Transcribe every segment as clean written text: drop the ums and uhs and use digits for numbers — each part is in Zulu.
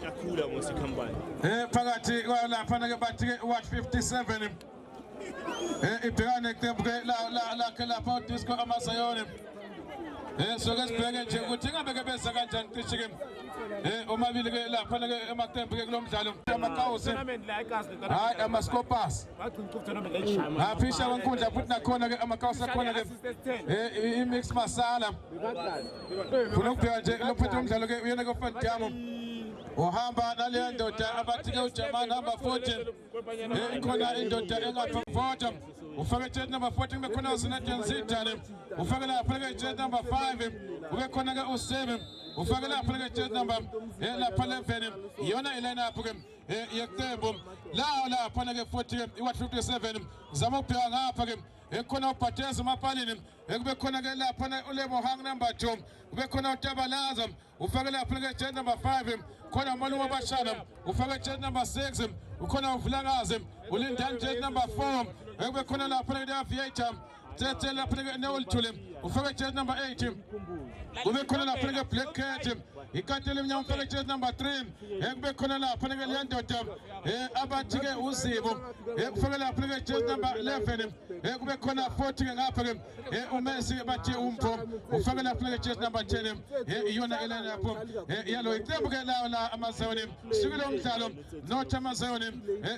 akhula ngosikhambani phakathi kwalapha ke bathi watch 57 ibhekane iqembu ke lakhe lapha uDisco Amasayoni so ke sibheke nje ukuthi ingabe ke beza kanjani cishe ke omabili ke lapha ke emaqembu ke kulomdlalo amakawusi hayi amaskopas aphisha kwenkundla futhi nakhona ke amakawusi akhona ke imix masala funa ukubheka nje lophethe umdlalo ke uyena ke uFantamo uhamba nale ndoda abathi ke uJamani number 14 ikhona indoda engapha 40 ufake jet number 14 bekhona uSinathan Zidane ufake lapha ke jet number 5 ube khona ke u7 ufake lapha ke jet number lapha 11 iyona ilineup ke yeqembu lapha ke 40 i57 zama ukubheka ngapha ke ekhona uBhateza Mapalini ekube khona ke lapha uLebo Hang number 2 kube khona uTabalaza ufake lapha ke jet number 5 khona Malunga Bashana ufake jet number 6 ukhona uVulakazi ulindani jet number 4 ekube khona lapha ke Aviator tete lapha ke Newulthule ufake jet number 8 kube khona lapha ke Black Cat ikatele mnyama ufake jet number 3 ekube khona lapha ke lendoda abathi ke uZibo ufake lapha ke jet number 11 ekube khona 40 ngapha ke uMessi bathi umpho ufake lapha ke jet number 10 iyona elana lapho yalo iqembu ke la Amazoni sikule umdlalo not Amazoni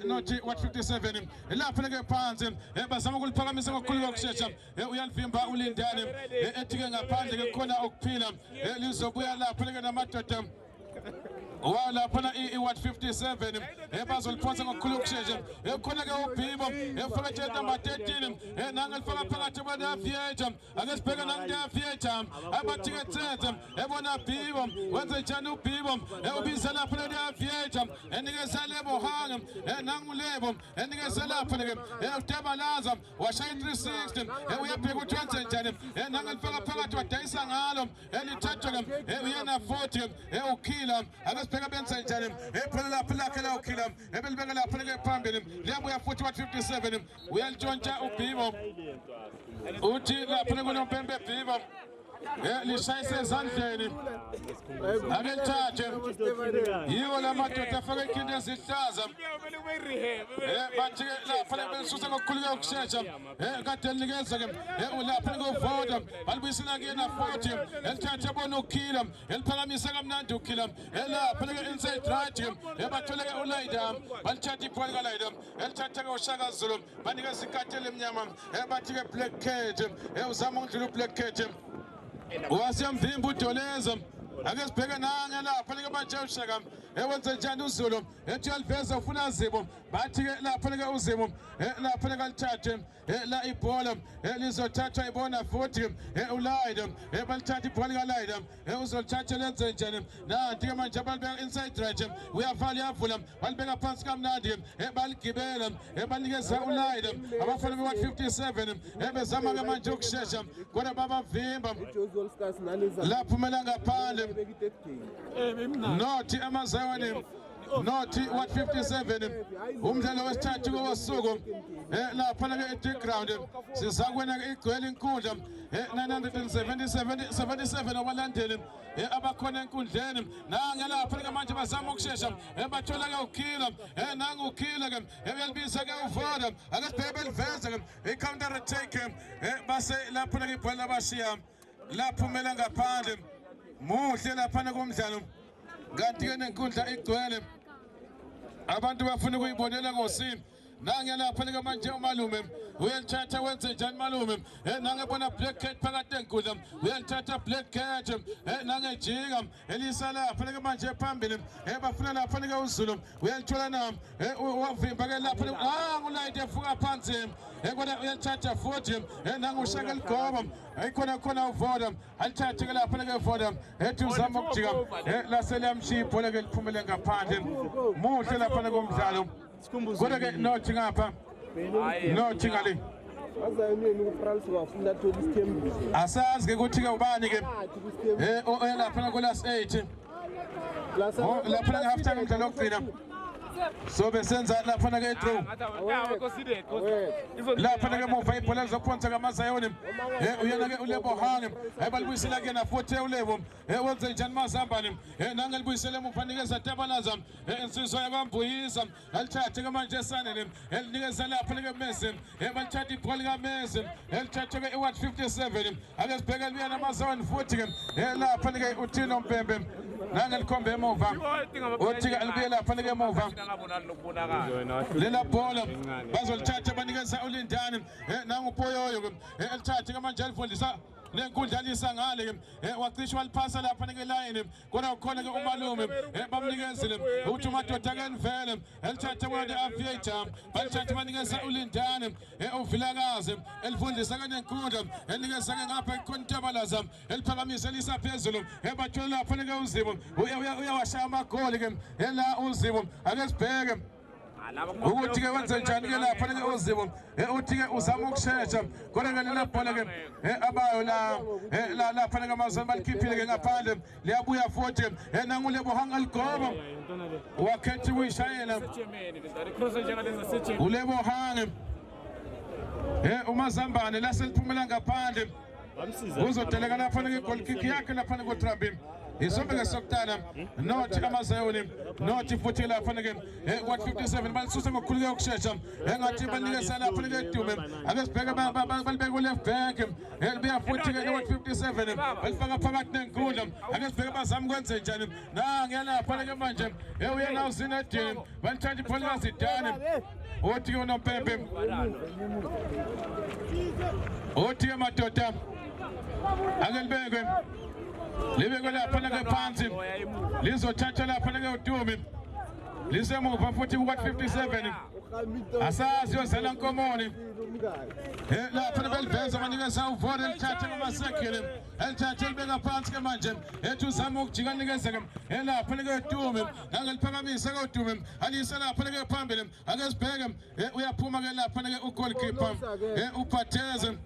not what 57 lapha ke phansi bazama ukuliphakamisa ngokukhulu kokushesha uyalivimba ulindane ethi ke ngaphandle ke khona ukuphila lizobuya lapha ke namadoda wala phana iwat 57 bazoliphonsa ngokukhulu ukushesha ekhona ke uBhibo efaka jet number 13 nangalifaka phakathi kwaDaviator ake sibheke nanguDaviator abathi ke tsethe ebona Bhibo wenze njani uBhibo ubiza lapha neDaviator enikeza Lebo Hang nangulebo enikeza lapha ke uTabalaza washaya 360 uyabheka ukuthi wenze njani nangalifaka phakathi wadayisa ngalo elithatha ke uyena 40 ukhila beka benza njani phela lapha lakhe la ukhila ebelibeka lapha ke phambili liyabuya futhi wa 57 uyalitshontsha uBhibo uthi lapha kunompembe Bhibo lishayise ezandleni abelithathe yiwo lamadoda afake ikhindi ezihlaza bathi lapha belisusa ngokukhuluka ukushesha kade linikeza ke lapha ngovoda balibuyisela kuyena 40 elithathe bona ukhila eliphakamisa kamnandi ukhila lapha ke inside right bathole ke uLaida balithatha ibhola kaLaida elithatha ke uShaka Zulu banikeza ikatele emnyama bathi ke Black Cat uzama ukudlula uBlack Cat wasiyamvimba uDoleza ake sibheke nange lapha ke manje uShaka ewenze njani uZulu ethi aliveza ufuna Zibo bathi ke lapha ke uZimo lapha ke alithathe la ibhola lizothathwa ibona futhi uLaida balithatha ibhola kaLaida uzolithatha lenze njani nanti ke manje balibeka inside right uyavala yavula balibeka phansi kamnandi baligibela banikeza uLaida abafana be-157 bezama ke manje ukushesha kodwa babavimba lapho umela ngaphandle nothi Amazoni nothi what 57 umdlalo wesithathu kosuku lapha ke eground sizakwena ke igcwele inkundla 977 abalandeli abakhona enkundleni nange lapha ke manje bazama ukushesha bathola ke ukhila nange ukhila ke uyalibisa ke uvoda ake sibheke beliveza ke icounter attack base lapha ke ibhola labashiya lapho umela ngaphandle muhle lapha komdlalo kanti ke nenkundla igcwele abantu bafuna ukuyibonela ngosini nange lapha ke manje umalume uyalithatha wenze njani malume nangebona Black Cat phakathi enkundla uyalithatha Black Cat nange jika elisa lapha ke manje phambili bafuna lapha ke uZulu uyalithola nami wavimba ke lapha uLaida efuka phansi kodwa uyalithatha futhi nange uShaka Ligoba khona uvoda alithathe ke lapha ke uvoda ethi uzama ukujika laselamshiya ibhola ke liphumele ngaphandle muhle lapha komdlalo kodwa ke nothi ngapha nothi ngale asazi ke ukuthi ke ubani ke lapha ku last 8 lapha half time umdlalo ogcina so besenza lapha na ke draw lapha na ke mova ibhola lizophonsa kaMazayoni uyena ke uLebo Hange abalibuyisela ke na 40 uLebo wenze njani Mazambane nange libuyisele umfanikeza Tabalaza insizwa yakwambuyisa alithathe ke manje esane elinikeza lapha na ke Messi balithatha ibhola ka Messi elithathe ke iwat 57 ake sibheke liya naMazayoni futhi ke lapha na ke uThino Mpembe nange likhombe emuva uthi ke alibuye lapha na ke emuva lela bhola bazolithatha banikeza uLindani nangu Poyoyo elithathe ke manje alifundisa nenkundla lisa ngale waqishwa liphasa lapha ke line kona ukhona ke umalume bamnikezile uthi madoda ke nivele elithathe wona aviator balithathe banikeza uLindani uvilakazi elifundisa ke nenkundla enikeza ke ngapha ekontabalaza eliphakamisa lisa phezulu bathola lapha ke uZibo uyawashaya amagoli ke la uZibo ake sibheke ukuthi ke wenze njani ke lapha ke uZibo uthi ke uzama ukushesha kodwa ke lela bhola ke abayo la lapha ke aMazayoni balikhiphile ke ngaphandle liyabuya futhi nangu Lebo Hanga ligoba wakhethi uyishayela uLebo Hanga uMazambane la seliphumela ngaphandle uzodeleka lapha ke goal kick yakhe lapha ke Trabim isombe ke sokutana nothi aMazayoni nothi futhi lapha ke what 57 balisusa ngokukhuleka ukushesha engathi banikeza lapha ke Dume ake sibheke balibeka ku left back elibuya futhi ke what 57 balifaka phakathi nenkundla ake sibheke bazama ukwenza njani nange lapha ke manje uyena uZinedine balithatha ibhola kaZidane uthi ke uNompempe uthi ke madoda ake libeke libeke lapha ke phansi lizothatha lapha ke uDumi lisemuva futhi ku 57 asazi yozela Nkomoni lapha beliveza banikeza uvore elithathe ngamasekele elithathe libeka phansi ke manje ethi uzama ukujika nikeze ke lapha ke Dume nangeliphakamisa ke uDume alisa lapha ke phambili ake sibheke uyaphuma ke lapha ke ugoalkeeper uPhatheze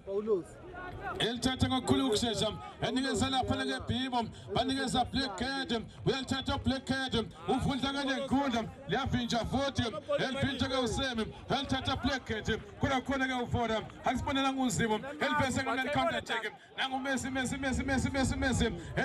elithatha ngokukhulu ukushesha enikeza lapha ke Bhibo banikeza Black Cat uyalithatha Black Cat uvundla ke nenkundla liyavinja futhi elivinja ke uSemi elithatha Black Cat kuna khona ke uVoda asibonela nguZibo elibese ke counter attack nangu Messi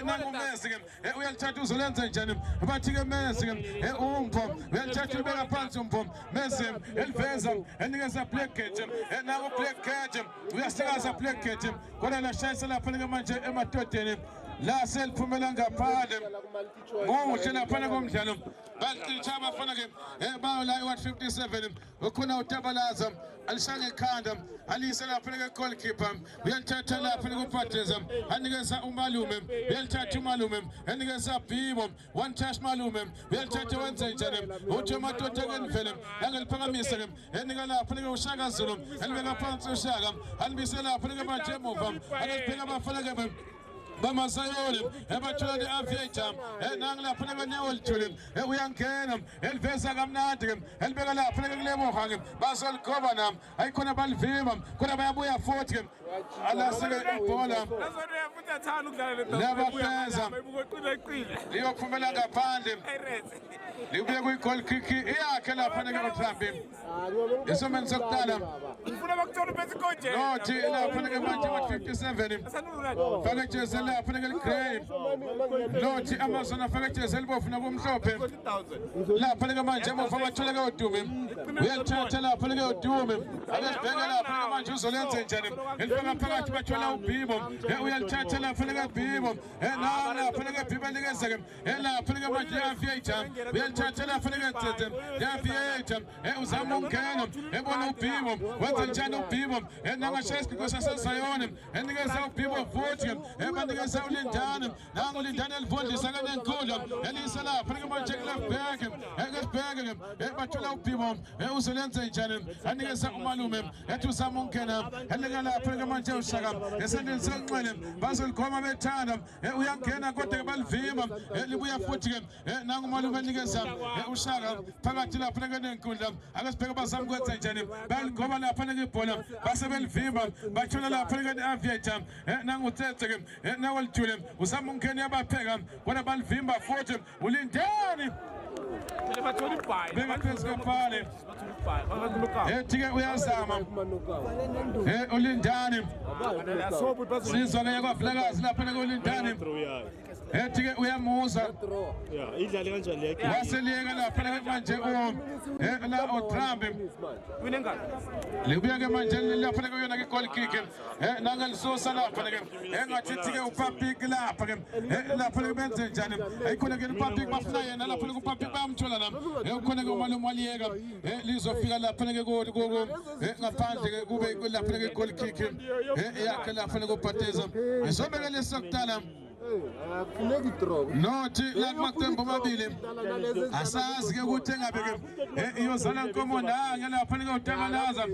nangu Messi ke uyalithatha uzolenza njani bathi ke Messi ke uMpho uyalithatha libeka phansi uMpho Messi eliveza enikeza Black Cat nangu Black Cat uyasikaza Black Cat kodwa lashayisa lapha ke manje emadodeni la seliphumela ngaphandle ngomuhle lapha komdlalo balitsha abafana ke bayo la iwat 57 ukhona uTabalaza alishange ekhanda alise lapha ke goalkeeper uyalithatha lapha kuPhatheze anikeza uMalume uyalithatha uMalume anikeza Bhibo one touch Malume uyalithatha wenze njani uthi amadoda ke nivele angeliphakamisa ke enika lapha ke uShaka Zulu elibeka phansi uShaka alibise lapha ke manje emuva akubheka abafana ke baMazayoni ebathola iAviator nangu lapha ke neolithule uyangena eliveza kamnandi ke elibeka lapha ke Lebo Hange bazoligoba nam ayikhona balivima khona bayabuya futhi ke alaseke ibhola labafeza liyophumela ngaphandle libuye kuyi-goal kick iyakhe lapha ke uTrabim isomeni sokuqala ufuna bakuthola bezikonje nothi lapha ke manje 57 fake jezi lapha ke grey nothi aMazayoni afake jezi elibovu nakumhlophe lapha ke manje emuva bathola ke uDume uyalithatha lapha ke uDume akesibheke lapha ke manje uzolenza njani elifaka phakathi bathola uBhibo uyalithatha lapha ke Bhibo lapha ke Bhibo nikeze ke lapha ke manje iAviator uyalithatha lapha ke Tsetse iAviator uzama ukungena ebona uBhibo wenza njani uBhibo nangashayisa inkosi yaseZayoni enikeza uBhibo futhi banikeza uLindani nangu uLindani elivundisa ke nenkundla elisa lapha ke manje left back ekesibheke bathola uBhibo uzolenza njani anikeza uMalume ethi uzama ukungena enika lapha ke manje uShaka esendeni senxele bazolikhoma bethanda uyangena kodwa ke balivima libuya futhi ke nangu uMalume enikeza uShaka phakathi lapha ke nenkundla akesibheke bazama ukwenza njani baligoba lapha ke ibhola basebelivima bathola lapha ke iAviator nangu Tsetse ke nawolithule uzama ukungena yabapheka bona balivimba futhi uLindani Bengaphezu kwepale. Ethi-ke uyazama. Ulindani. Sizwa ngeke kwavulakazi lapha kulindani. Ethi-ke uyamuza. Idlale kanjani le game? Waseliyeka lapha manje la oTrump. Libuya-ke manje lapha kuyona ke goal kick. Nangalisusa lapha ke. Engathi-ke uPapik lapha ke. Lapha benze njani? Ayikhona ke uPapik bafuna yena lapha uPapik bayamthola nami. Ukhona ke umalume waliyeka. Lizofika lapha ke ngaphandle ke kube lapha ke goal kick. Yakhe lapha kuBhateza. Isobeka lesokutala. Nothi lakumaqembu amabili asazi ke ukuthi engabe ke iyozala inkomo nange lapha ngiyotangalaza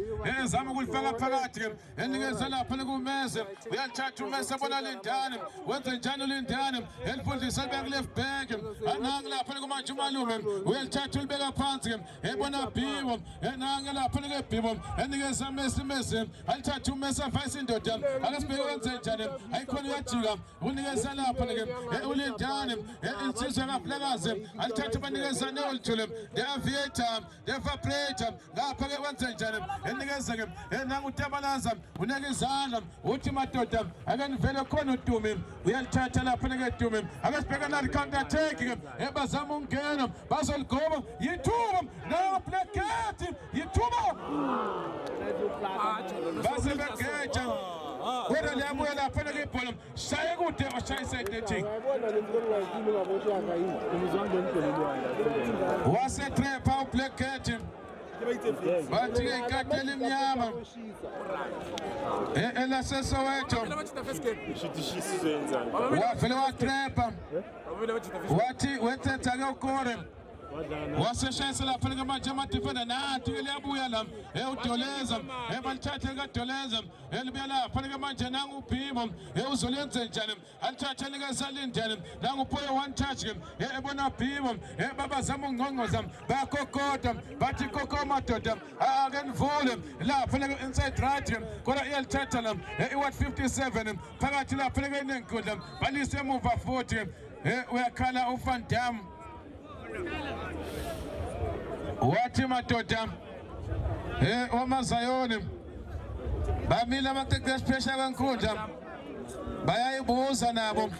ezama ukulifaka phakathi ke enikeza lapha kumeze uyalithatha umese bona lindane wenze njani ulindane elifundisa libeka left back anange lapha kumanje umalume uyalithatha ulibeka phansi ke ebona Bhibo nange lapha ke Bhibo enikeza mese alithatha umese vice indoda akasibeke wenze njani ayikhona uyajika unikeza lapha ke ulindane insizwe ngaflakaze alithatha banikeza neolthule the aviator the vibrator lapha ke wenze njani enikeza ke nangu uTabalaza uneke izandla uthi madoda ake nivele khona uDumi uyalithatha lapha ke Dumi akasibheka na counter attack ke ebazama ungena bazoligoba yithuba na Black Cat yithuba basebegeja wena liyabuya lapha ke ibhola shaye kude washayisa ethethi wasetrepa uBlack Cat bathi ke ikati elimnyama elaseSoweto wavele watrepa wathi wethetha ke ukore waseshayisa lapha ke manje amadefender nathi ke liyabuya la udoleza balithathe kaDoleza elibuya lapha ke manje nangu uBhibo uzolenze njani alithathe ke salindele nangu uPoya one touch ke ebona Bhibo babazama ungqongqoza bayakokoda bathi koko madoda ake nivule lapha ke inside right kodwa iyalithatha la iwat 57 phakathi lapha ke nenkundla balise emuva 40 uyakhala uVan Dam wathi madoda oMazayoni bamile amaqeqeshi phesha kwenkundla bayayibuza nabo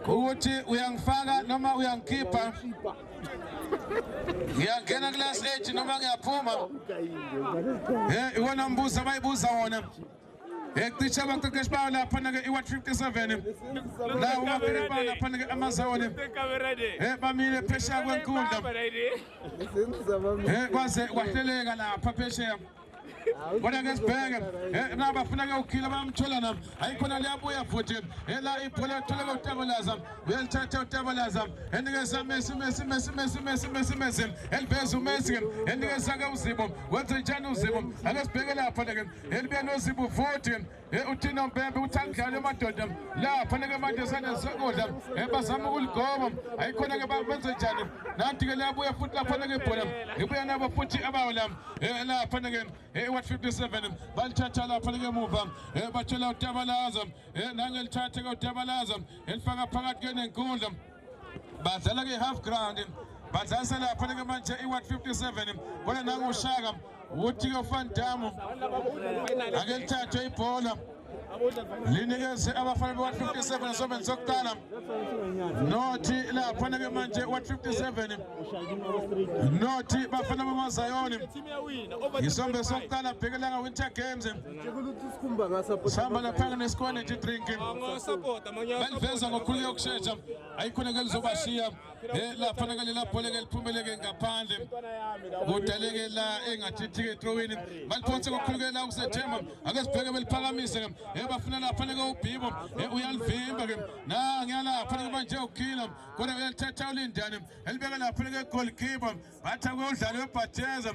ukuthi uyangifaka noma uyangikhipha ngiyangena class 8 noma ngiyaphuma iwona mbuzo abayibuza wona cishe abaqeqeshi bayo lapha ke iwat 57 la umabere bayo lapha ke Amazayoni bamile phesha kwenkundla kwaze kwahleleka lapha phesha kodwa ke sibheke nabafuna ke ukhila bayamthola nami ayikhona liyabuya futhi la ibhola ethola uTabalaza uyalithatha uTabalaza enikeza Messi eliveza uMessi enikeza ke uZibo wenze njani uZibo ake sibheke lapha ke elibuya noZibo futhi uThina Mbembe uthi angidlale amadoda lapha ke manje sanesokudla bazama ukuligoba ayikhona ke benze njani nathi ke liyabuya futhi lapha ke ibhola ibuya nabo futhi abawo lapha ke what 57 balithatha lapha ke emuva bathola uTabalaza nangelithatha ke uTabalaza elifaka phakathi ke nenkundla badlala ke half ground badlala lapha ke manje iwat 57 kodwa nangu uShaka uthi ke uVan Dam akelithathe ibhola linikeze abafana be-wat 57 esobeni sokuqala nothi lapha ke manje wat 57 nothi bafana bamaZayoni isombe sokuqala bhekela ka-Winter Games sihamba lapha nesikwanethi drinking baliveza ngokhuluka yokushesha ayikhona ke lizobashiya lapha ke lela bhola ke liphumeleke ngaphandle kudaleke la engathi ke throwini baliphonse ngokhuluka la kuSethemba ake sibheke beliphakamise bafuna lapha ke uBhibo uyalivimba ke na ngiyalapha ke manje ukhila kodwa uyalithatha ulindane elibeka lapha ke goalkeeper batha ke udlalo weBhateza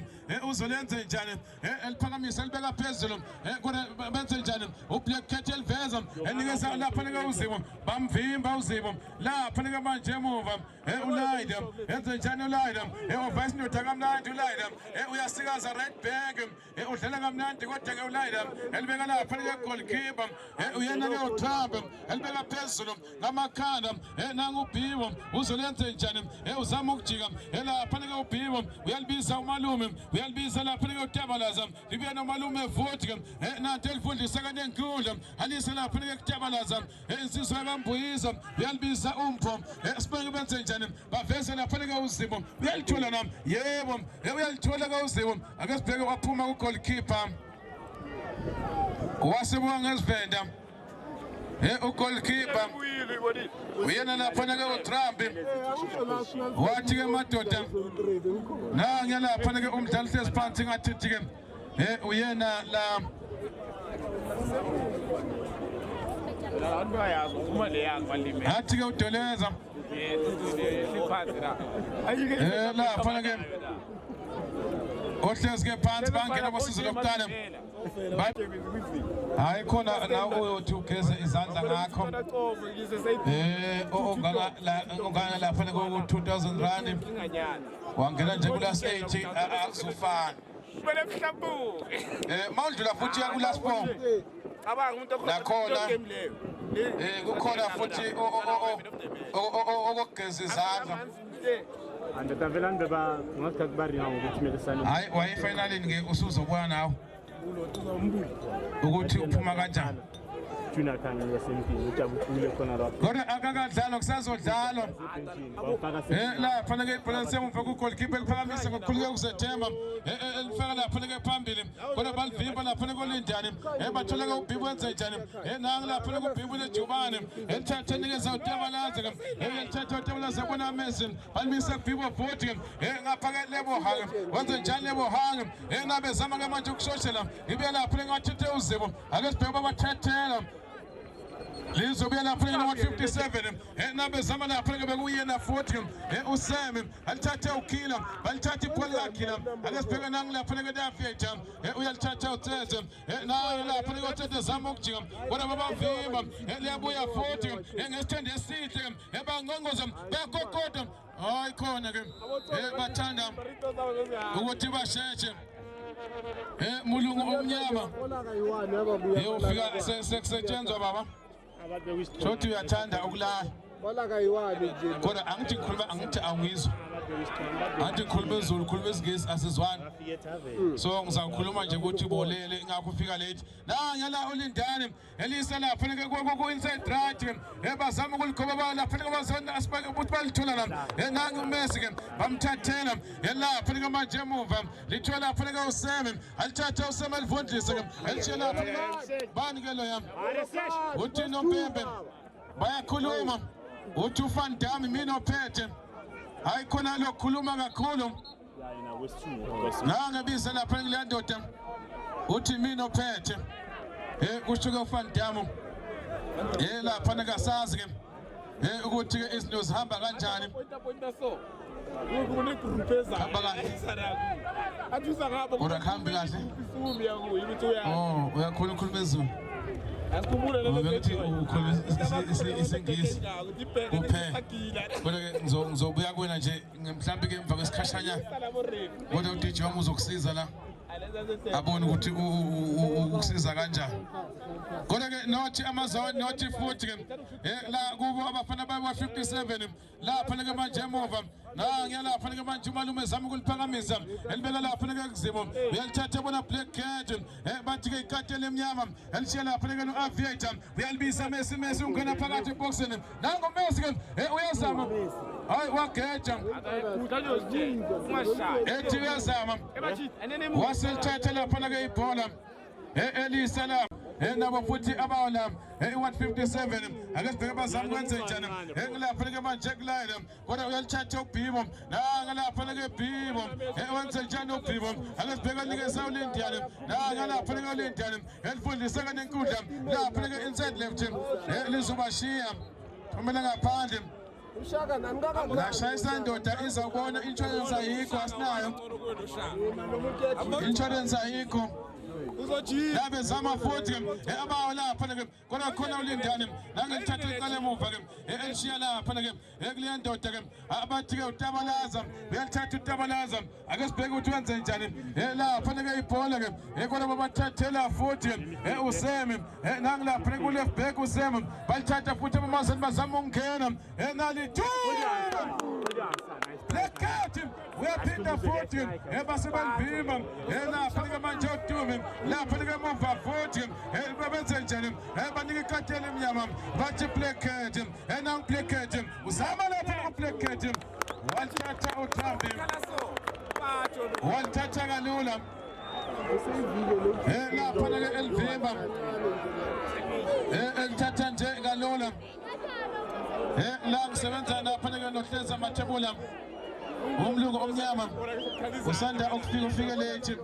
uzolenze njani eliphakamisa elibeka phezulu kodwa benze njani uBlack Cat eliveza uzimo enikeza lapha nika uzimo bamvimba uzimo lapha nika manje emuva ulayida enze njani ulayida uvice ndoda kamnandi ulayida uyasikaza right back udlala kamnandi kodwa ke ulayida elibeka lapha nika goalkeeper uyena ke uThamba elibeka phezulu ngamakhanda nangu Bhibo uzolenze njani uzama ukujika lapha nika uBhibo uyalibiza umalume uyalibiza lapha nika uTabalaza libuya nomalume vote nanti elifundisa kanye enkundla alise lapha nika uTabalaza insizwa yabambuyiza uyalibiza umpho sibeke benze njani baveze lapha nika uzimo uyalithola nami yebo uyalithola ka uzimo ake sibheke waphuma ku goalkeeper wasebonga ngesivenda ugoalkeeper uyena lapha nika uTrump wathi ke madoda nange lapha nika umdlali hlezi phansi ngathi ke uyena la athi ke udoleza lapha nika ohlezi ke phansi bangena bosizo lokuqala hayi khona la uyothi ugeze izandla ngakho ongana lapha ku 2000 rand wangena nje kulas 8 akuzufana mawudlula futhi ya kulas 4 cabanga umuntu nakhona kukhona futhi okugeza izandla andavela ndaba ngathi bari ngawo ukuthi melisana hayi wayi finally ke usuzobona nawe ukuthi uphuma kanjani Junior kanye yasempini ujabuthule khona lapho kodwa akakadlala kusazodlalwa lapha ke balance emva ku goalkeeper eliphakamisa ngokukhuluka ukuzethemba elifaka lapha ke phambili kodwa balivimba lapha kolindani bathola ke uBhibo wenze njani nangi lapha ku Bhibo lejubane elithatha nikeza uTabalaza ke elithatha uTabalaza bona Messi balimisa kuBhibo bhodi ngapha ke lebo hanga wenze njani lebo hanga nabe zama ke manje ukushoshela ibe lapha ngathithe uzimo ake sibheke babathathela lizobuya lapha ina 157 nabe zama lapha ke bekuyena 40 uSam alithathe uKila balithatha ibhola lakhe ake sibheke nangi lapha ke David uyalithatha uThethe nayo lapha ke uThethe zama ukujika bona babavimba liyabuya 40 ngesithende esihle bangongoza bayakokoda hayi khona ke bathanda ukuthi basheshe mulungu omnyama ufika sekusetshenzwa baba shothi uyathanda ukulala wala kayiwani nje kodwa angithi ngikhuluma angithi awungizwa angithi ngikhuluma ezulu khuluma isingisi asizwani so ngizakhuluma nje ukuthi bolele ngakho ufika late ngala ulindane elisa lapha ke ku inside right bazama ukuligoba ba lapha ke bazona asibeke ukuthi balithola la nangi uMessi ke bamthathela lapha ke manje emuva lithola lapha ke u7 alithatha u7 elivondlisa ke elitshela lapha bani ke lo yami uthi nompembe bayakhuluma uthi uFan Dam mina ophethe hayi khona lokukhuluma kakhulu nangebiza lapha ngile ndoda uthi mina ophethe kusho ke uFan Dam lapha nakasazi ke ukuthi ke izinto zihamba kanjani uyakhamba kahle uyakhuluma ezulu ukuthi ukhuluma isingisi kuphela kodwa ke ngizobuya kuwena nje mhlawumbe ke emva kwesikhashanya kodwa uDJ wami uzokusiza la abone ukuthi ukusiza kanjani kodwa ke nothi amazwi nothi futhi ke la kubo abafana ba 57 lapha ke manje emuva ngiyalapha ke manje umalume zama ukuliphakamisa elibeka lapha ke kuzimo uyalithatha bona Black Cat bathi ke ikatele emnyama elishiya lapha ke no Aviator uyalibisa Messi ungena phakathi eboxini nango Messi ke uyazama hayi wageja ethi uyazama waselithatha lapha ke ibhola elisa lapha nabo futhi abawala 157 ake sibheke bazama ukwenza njani ngilapha ke manje kulayela kodwa uyalithatha uBhibo ngalapha ke Bhibo wenza njani uBhibo ake sibheke nikeza ulindiyane ngalapha ke ulindiyane elifundisa ke nenkundla lapha ke inside left lizobashiya kumele ngaphandle ushaka nangaka ngashayisa indoda izawubona insurance ayikho asinayo insurance ayikho la bezama futhi abawa lapha ke kodwa khona ulindane nangilithatha iqala emuva ke elishiya lapha ke kuleya ndoda ke abathi ke utabalaza uyalithatha utabalaza ake sibheke ukuthi wenze njani lapha ke ibhola ke kodwa babathathela futhi usemi nangilapha ku left back usemi balithatha futhi amazani bazama ukungena nali Lekati uyaphinda futhi basebalivimba lapha ke manje udume lapha ke mva futhi babenze njani banika ikatela emnyama bathi pleketi nang pleketi uzama lapha ku pleketi wathatha uthambi wathatha kalula lapha ke elivimba elithatha nje kalula la ngisebenza lapha ke nohleza amathebula umlungu omnyama usanda ukufika late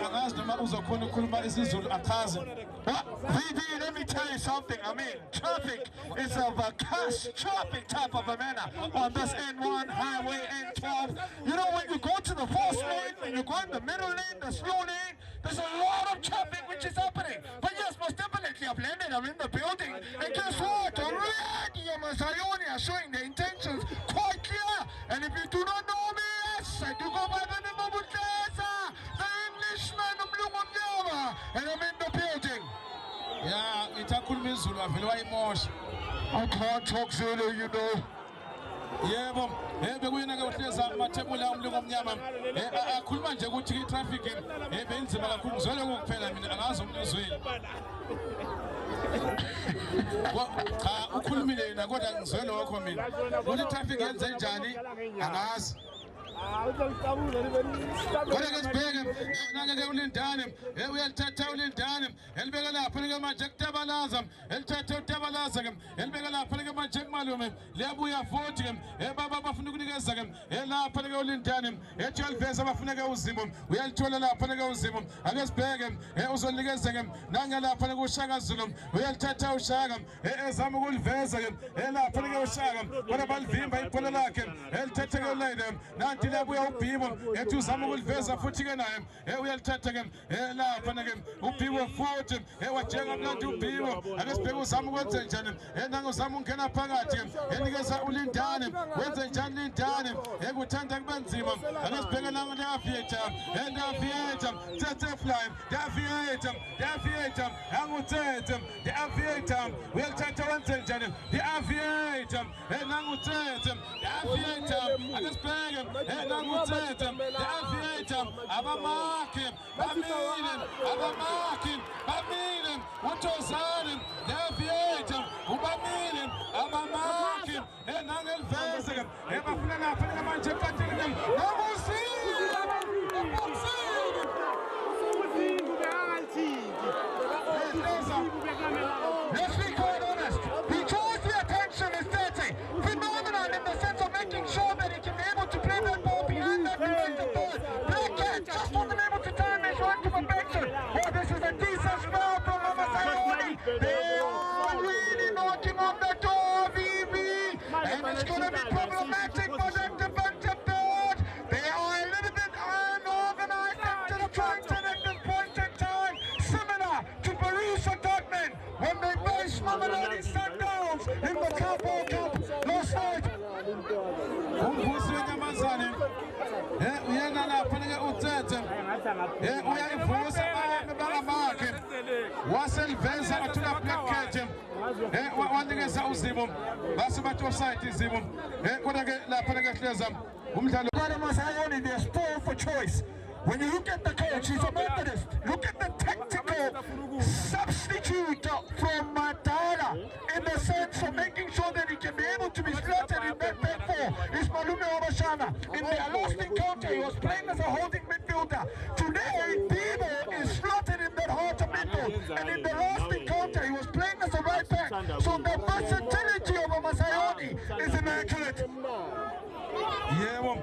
angazi noma uzokhona ukukhuluma isiZulu achaze. VV, let me tell you something. I mean, traffic is of a catastrophic type of a manner on this N1 highway, N12. You know, when you go to the first lane, when you go in the middle lane, the slow lane, there's a lot of traffic which is happening. But yes, most definitely I've landed, I'm in the building. And guess what? Already Masayoni are showing their intentions quite clear. And if you do not know me, yes, I do go by the name of Utesa, the Englishman of Lumumnyama, and I'm in the building. Yeah, itakhuluma isiZulu avele wayimosha. I can't talk Zulu, you know. Yebo, bekuyena ke uhleza amathebula umlungu omnyama. Akhuluma nje ukuthi itraffic benzima kakhulu ngizole kuphela mina angazi umlizweni. Cha ukhulumile yena kodwa ngizwe lokho mina. Ukuthi itraffic yenze njani angazi. Kodwa ke sibheke nake ulindane uyalithatha ulindane elibeka lapha ke manje kutabalaza elithatha utabalaza ke elibeka lapha ke manje kumalume liyabuya futhi ke baba bafuna ukunikeza ke lapha ke ulindane ethi uyaliveza bafuna ke uzimo uyalithola lapha ke uzimo ake sibheke uzonikeza ke nanga lapha ke uShaka Zulu uyalithatha uShaka ezama ukuliveza ke lapha ke uShaka kodwa balivimba ibhola lakhe elithatha ke ulayde nanti labuya ubhimo ethi uzama ukuliveza futhi ke naye uyalithatha ke lapha ke ubhimo futhi wajenga mlantu ubhimo ake sibheke uzama ukwenza njani nanga uzama ungena phakathi enikeza ulindane wenze njani lindane ekuthanda kubanzima ake sibheke nanga Aviator tete fly Aviator angutete the Aviator uyalithatha wenze njani the Aviator nangutete the Aviator ake sibheke nangutete the Aviator abamaki bamile uThozani the Aviator ubamile abamaki nangeliveze bafuna lapha ke manje kathini Let's be quite honest. He draws the attention as dirty. Phenomenon in the sense of making sure that he can be able to play that ball behind that defensive ball. Black Cat just wasn't able to time his run to perfection. Oh, this is a decent spell from Mama Sayoni. They are really knocking on the door, VV. And it's going to be problematic for them defensive board. They are a little bit unorganized and just trying to at this point in time. Similar to Borussia Dortmund when they faced Mamelodi Sundowns in the Carabao Cup last night. Umvusi wenyamazane uyena lapha ke uThethe uyayivusa bakamake waseliveza athula Black Cat wanikeza uzimo base bathi offside izimo kodwa ke lapha ke hleza umdlalo Masayoni, they're spoiled for choice. When you look at the coach, he's a Methodist. Look at the tactical substitute from Matala in the sense of making sure that he can be able to be slotted in that back four. Is Malume Obashana. In their last encounter, he was playing as a holding midfielder. Today, Bibo is slotted in that heart of midfield. And in the last encounter, he was playing as a right back. So the versatility of Masayoni is immaculate. Yebo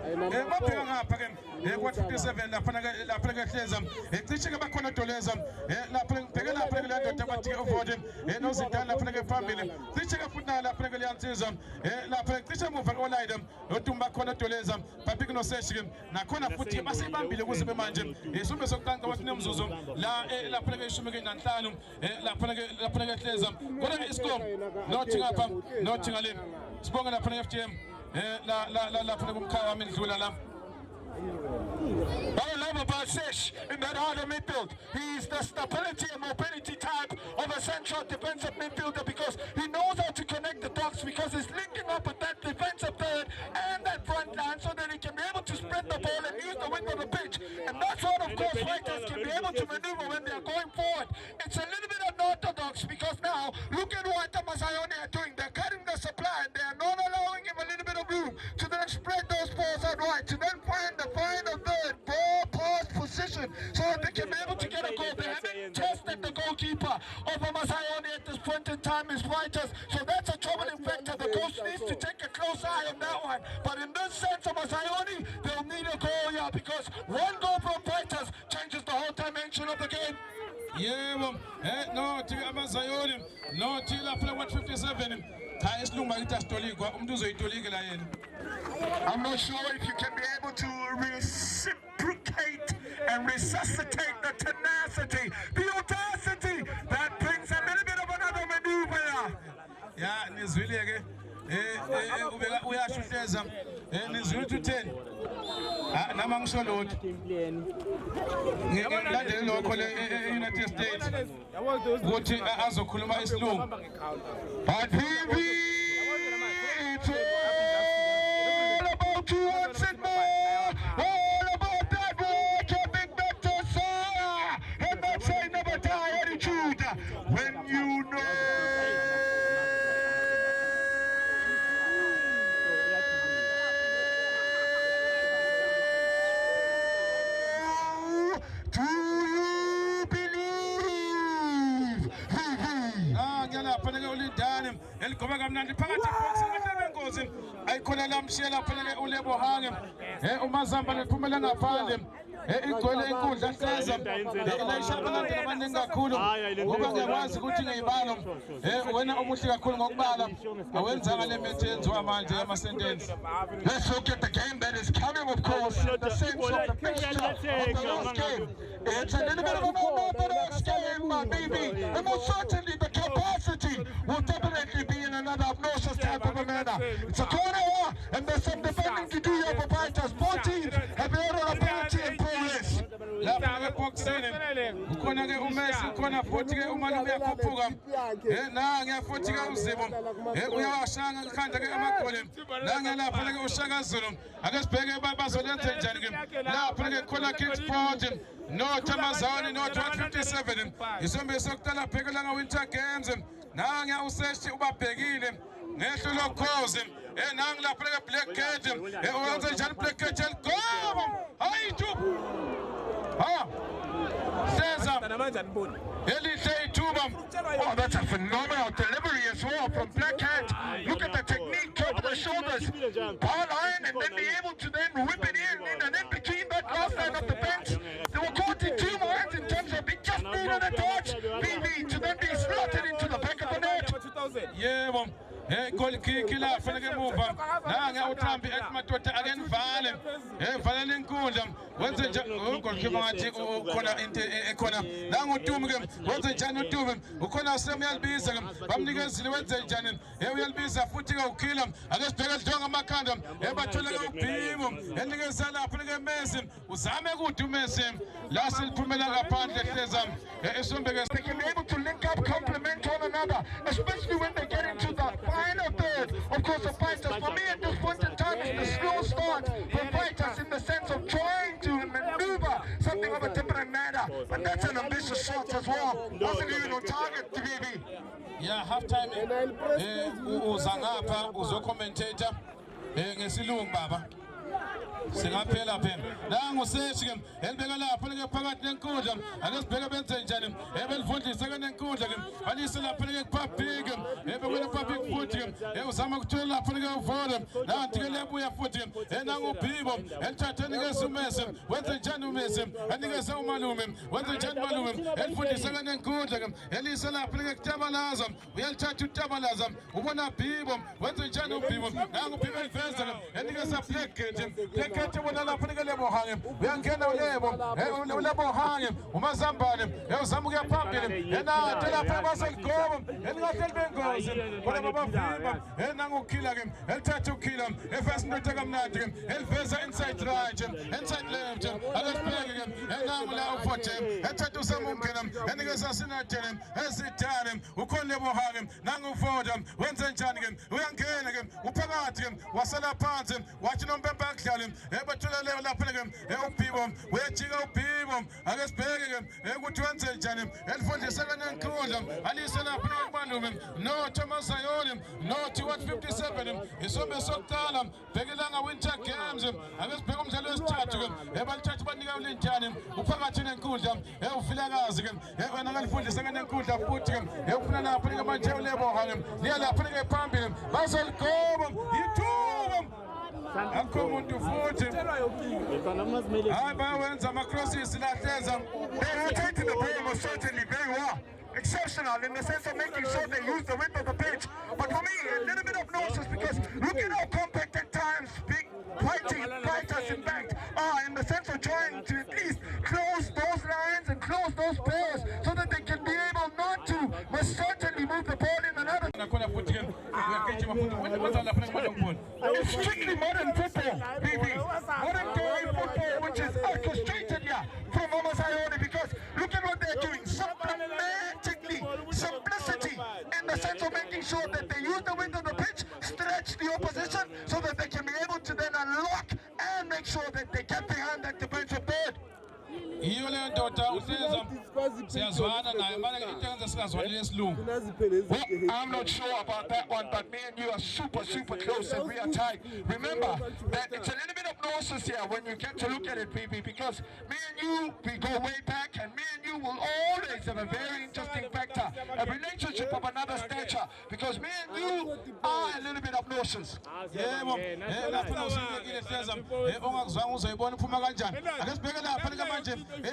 baphenga ngapha ke 57 lapha ke hleza ecishe ke bakhona doleza lapha ngibheke lapha Lando Tabati avoid him, and also done la Panaga family. Teacher Putna la Panagalianism, la Patricia Mufan item, Otumba Kona Tolezam, Papino Session, Nakona Puti Masibambi was a manjum, a super Sokan was Namzuzum, La Panaga Shumagan Antanum, La Panagatism. What is come? Nothing up, nothing a limb. Sprung on a Panagam, La Panagum Karamin Zulala. What I love about Sesh in that harder midfield, he's the stability and mobility type of a central defensive midfielder because he knows how to connect the dots because he's linking up with that defensive third and that front line so that he can be able to spread the ball and use the width of the pitch. And that's what, of course, fighters can be able to maneuver when they are going forward. It's a little bit unorthodox because now, look at what Masayoni are doing. They're cutting the supply and they are not allowing him a little bit of room to then spread those balls out wide, to then find the final third ball pass position so that they can be able to get a goal. They haven't tested the goalkeeper of Masayoni at this point in time as fighters, so that's a troubling factor. The coach needs to take a close eye on that one. But in this sense of Masayoni, they'll need a goal here because one goal from fighters changes the whole dimension of the game. Yeah, no, Amazayoni, no, till after 157. I'm not sure if you can be able to reciprocate and resuscitate the tenacity, the audacity that brings a little bit of another maneuver. Yeah, it's really again. We are shooters. And it's really to 10. Namang Solot. United States. What as a Kuluma is low. But it's all about you once and more. All about that boy coming back to Sarah. And that's a never die attitude. When you know. El Comagam Nandi Pagati Fox and I could alarm Shella Pele Ulebo Hangem, Umazamba and Pumelana Palem, Equal that says Elisha Mandinga Kulum, Obaga was putting a balum, when Omutika Kulum Balam, I went to Amanda sentence. Let's look at the game that is coming, of course, the sense of the fixture of the last game. It's a little bit of an unorthodox game, my baby, and most certainly the capacity will definitely be in another obnoxious type of a manner. It's a corner, and there's some defending to do here for fighters. 4 teams have their own ability and progress. La box in him. Ukonage umesi, ukona fotige umalume kupuga. Na nge fotige usibum. Uya shanga kandage amakolem. Na nge la fotige ushaga zulum. Agas pege baba solente janigim. La fotige kola kicks forward. No Tamazani, no 157. Isombe soktala pege langa winter games. Na nge useshi ubapegile. Nesho lo cause him. Nang la fotige black cage him. Uanze jan black cage him. Go! Hi tu. Ah, oh, that's a phenomenal delivery as well from Black Cat. Look at the technique, over the shoulders, ball line, and then be able to then whip it in, and then between that last line of the bench, they were caught in 2 minds in terms of it just needed a touch, BB, to then be slotted into the back of the net. Yeah, goal killer for the move. Now, Utambi at Matota again, Valem, Valen Kundam, what's the goalkeeper corner into a corner. Now, Tumgum, what's the Janu Tumum, Ukona Samuel Bizam, Bamnigas, Lewet Janin, Ariel Biza, footing of Killam, against Pegas Jonga Macandam, Ebatula Pimum, and Nigazala, putting a Messim, Uzamego to Messim, last Pumela upon the Tezam, they can be able to link up, complement one another, especially when they get into the final third. Of course, the fighters, for me at this point in time, is the slow start for fighters in the sense of trying to maneuver something of a different manner. But that's an ambitious shot as well. Wasn't even on target, TVB. Yeah, half time. Uzangapa, uzo commentator. Ngesilungu baba. Singaphela phem la ngoseshi ke elibeka lapho ke phakathi lenkundla akesibheka benze njani ebelifundisa ke lenkundla ke balise lapho ke public bekwena public futhi ke uzama ukuthola lapho ke uvole nanti ke lebuya futhi ke nangu Bibo elithatha enikeza uMesi wenza njani uMesi enikeza umalume wenza njani malume elifundisa kanenkundla ke elisa lapha ngekutabalaza uyalithatha utabalaza ubona Bibo wenza njani uBibo nangu Bibo eliveza ke enikeza Blackgate ubona lapha nikelebo hange uyangena ulebo hange umazambane uzama ukuya phambili enade lapha baseligoma eningahleli bengozi bona baba Bibo nangu ukhila ke elithatha ukhila efirst ndoda kamnandi ke eliveza inside right inside left akasibheke ke nangu la ufote ethatha usamungena enikeza sinatele esitane ukhona lebo hange nangu ufote wenza njani ke uyangena ke uphakathi ke wasala phansi wathi nompempe akudlale ebathola leyo lapha ke uBibo uyajika uBibo akasibheke ke ukuthi wenze njani elifundisa kanenkundla alise lapha kumalume no Thomas Sayoni no T157 isombe sokuqala bhekelanga Winter Games akasibheka umdlalo wesithathu ke ebalithatha banika ulinjani uphakathi nenkundla ufilakazi ke wena kalifundisa kanenkundla futhi ke ufuna lapha ke manje ulebo hange niya lapha ke phambili baseligoma yithuba akho umuntu futhi hayi bawenza ama-crosses lahleza. They rotated the ball most certainly very well. Exceptional in the sense of making sure they use the width of the pitch. But for me, a little bit of nauseous because look at how compact at times big fighters in fact are in the sense of trying to at least close those lines and close those players so that they can be able not to most certainly move the ball in another. It's strictly modern football, BB. Modern day football which is orchestrated here from Mama Sayoni because look at what they're doing. Simplicity in the sense of making sure that they use the width of the pitch, stretch the opposition so that they can be able to then unlock and make sure that they get behind that defensive third. Well, I'm not sure about that one, but me and you are super close and we are tight. Remember that it's a little bit of nauseous here when you get to look at it, BB, because me and you, we go way back, and me and you will always have a very interesting factor, a relationship of another stature, because me and you are a little bit of nauseous.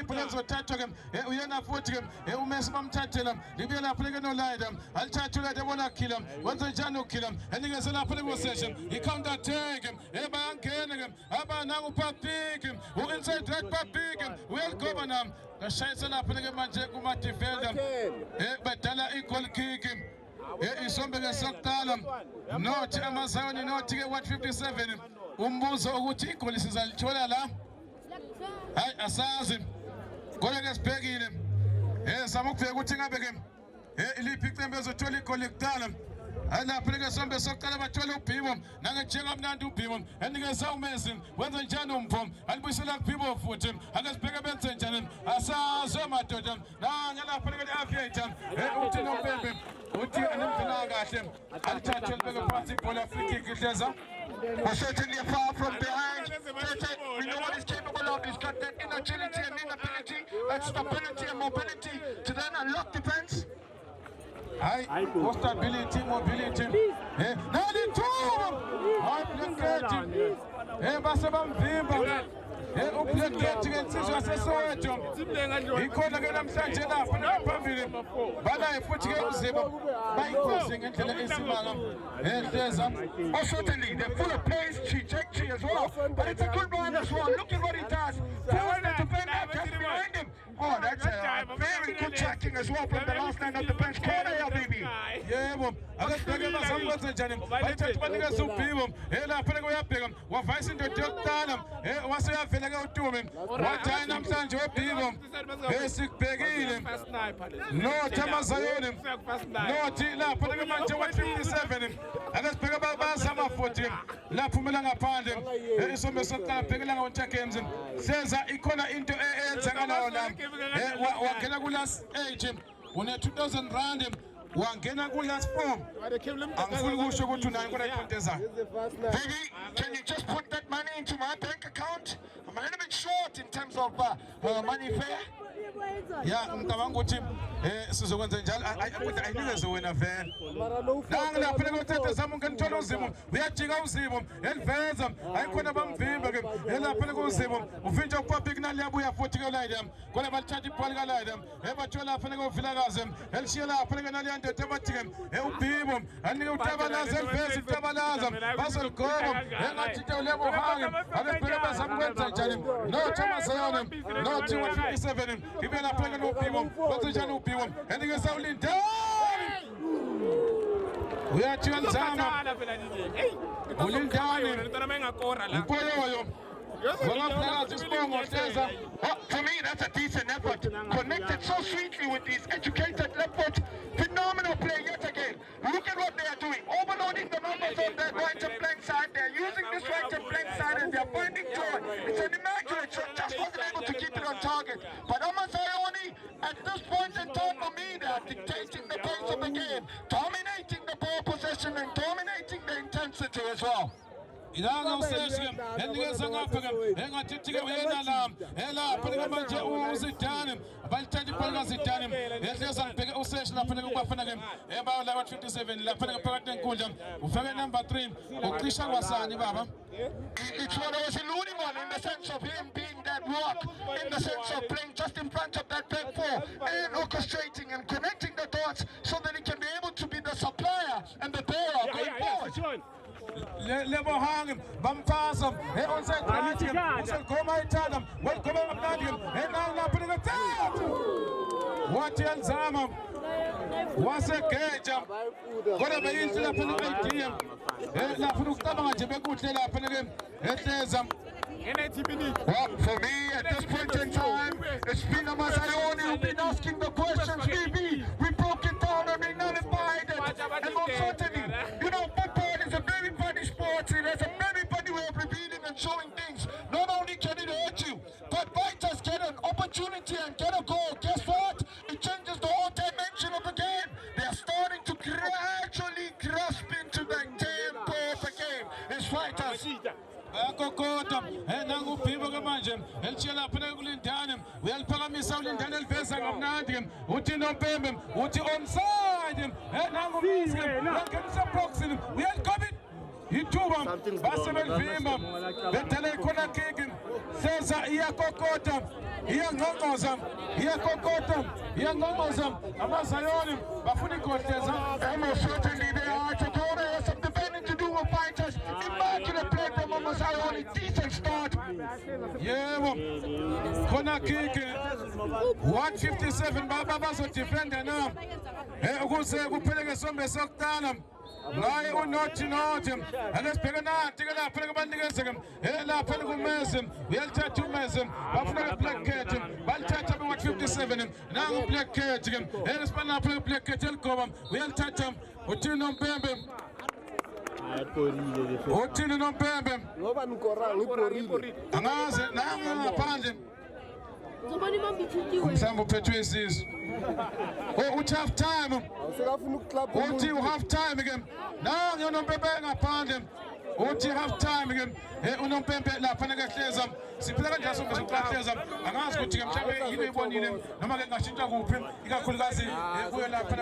Plans were tattooed him, we are not voting him, Umes Mam Tatilum, Libya Plagan Lidam, I'll tattoo that they want to kill him, once the Jano kill him, and he gets an apple session, he can't take him, Eban Kenningham, Abba now Papik him, who inside that Papik him, we'll govern him, the Shaisan Apple Manjacumati failed him, but Della equal kick him. Is something a Saktalam, not Amazon, not to get 157. Umbuzo, which equal is a Chola. I assassin. Colleagues begging him. Some of the good again. He picked them as a totally collectalum. And I bring a some Sakala 12 people, Nanga Chillam Nandu people, and they get so messing when the Janum from, and we select people for him, and let's pick a bench and I saw some at them. Now, I'm putting it up here. Utino baby, Uti and him. I'll touch the party for the free kick. We're certainly far from behind. We know what he's capable of. He's got that inner agility and inability, that stability and mobility to then unlock defense. Stability, mobility. Now the two! I'm getting. Basabam Vimba. Getting and he couldn't get him such enough. But I put him by crossing into the Isimalam. And there's oh, certainly, they're full of pace, trajectory as well. But it's a good run as well. Look at what he does. Pulls the defender just behind him. Oh, that's a very good tracking as well from the last line of the bench corner here, baby. Yeah, well, I was talking about some words and I just want to get some people. And I'm putting away up to him. We're facing the top down. What's the feeling out to him? What time I'm saying to people? Basic begging. No, Thomas Sayoni. No, Tina, putting him on to 157. And let's pick up some of what him. La Pumilanga Pandem. There is some picking on check-ins. Says that he couldn't into A. Wangenakulas age when 2000 rand Wangenakulas form. I'm fully sure what tonight what I put this on. Baby, can you just put that money into my bank account? I'm a little bit short in terms of money fair. ya ngicabanga ukuthi sizokwenza njalo ayinikeze wena vele nanga lapha nekothethe zami ungenithola uzimo uyajika uzimo eliveza ayikhona bamvimbe ke elapha nekuzimo uvinja upublic naliyabuya futhi ke line yami kona balithatha ibhola ka line yami ebathola lapha nekovilakazi elishiya lapha naliyandete bathi ke ubhibo anike utabalaza eliveza utabalaza bazoligoma engathi into lebo hange abesibheka bazamkwenza njani no Thomas Sayone no T157 ibe lapha no ubhibo bathi njani ubhibo andike sawulinda uyathi wenzama ulindani mpoyoyo for me, that's a decent effort. Connected so sweetly with his educated effort. Phenomenal play yet again. Look at what they are doing. Overloading the numbers on their right and flank side. They're using this right and flank side and they're finding joy. It's an immaculate shot. Just wasn't able to keep it on target. But Ama Sayone, at this point in time for me, they are dictating the pace of the game. Dominating the ball possession and dominating the intensity as well. ilanga useshike endikeza ngapha engathithike wena la elapha ngamanje uzidane abalithatha ibhola kaZidane ehleza ngibheke useshi lapha nekubafana ke ebayo la 27 lapha phakathi enkundla ufake number 3 ucisha kwasani baba. It's what I was alluding on in the sense of him being that rock, in the sense of playing just in front of that back four and orchestrating and connecting the dots so that he can be able to be the supplier and the bearer going forward. Lebo hangi bampasa onside right uselgoma ithanda welgoma kamnandi enanga lapha nekuthatha wathi yanzama wasegeja kodwa beyinhle lapha ne-idea lapha ukucabanga nje bekuhle lapha ehleza. Well, for me, at this point in time, it's been Ama Sayone who's been asking the questions. Maybe we broke it down and we nullified it. And most certainly, you know, football is a very funny sport. It has a very funny way of revealing and showing things. Not only can it hurt you, but fighters get an opportunity and get a goal. Guess what? It changes the whole dimension of the game. They are starting to gradually grasp into the tempo of the game. It's fighters. Kokota nangu ubhibo ke manje elichiya lapha nekulindane uyaliphakamisa ulindane eliveza ngamnandi uthi nompembe uthi onside nangu mske langenisa boxing uyaligoma ithuba base belivimba bedala ikhona kick seza iyakokota iyangqongqoza iyangqongqoza Ama Sayone bafuna igoteza Almost certainly they are. Takona has some defending to do with fighters. Immaculate play from Ama Sayone. Decent start. yebo khona kick 157 baba bazodefenda na ukuze kupheleke sombe sokuqala ngaye unothi alesibheke nathi ke lapha kubanikeze ke lapha kumeze uyalithatha umeze bafuna Black Cat balithatha be-157 nangu Black Cat ke esibana lapha Black Cat eligoma uyalithatha uthini nompembe uthini nompembe ngoba ngikorile angaze nanga ngaphandle mhlawumbe uphethwe isizwe uthi half time awusekafuna ukuklapha uthi half time ke nangu unompembe ngaphandle uthi half time ke unompembe lapha ngehleza siphila kanjani sonke sokuhleza angazi ukuthi ke mhlawumbe yini uyibonile noma ke ngashintsha kuphi ikakhulukazi kuyo lapha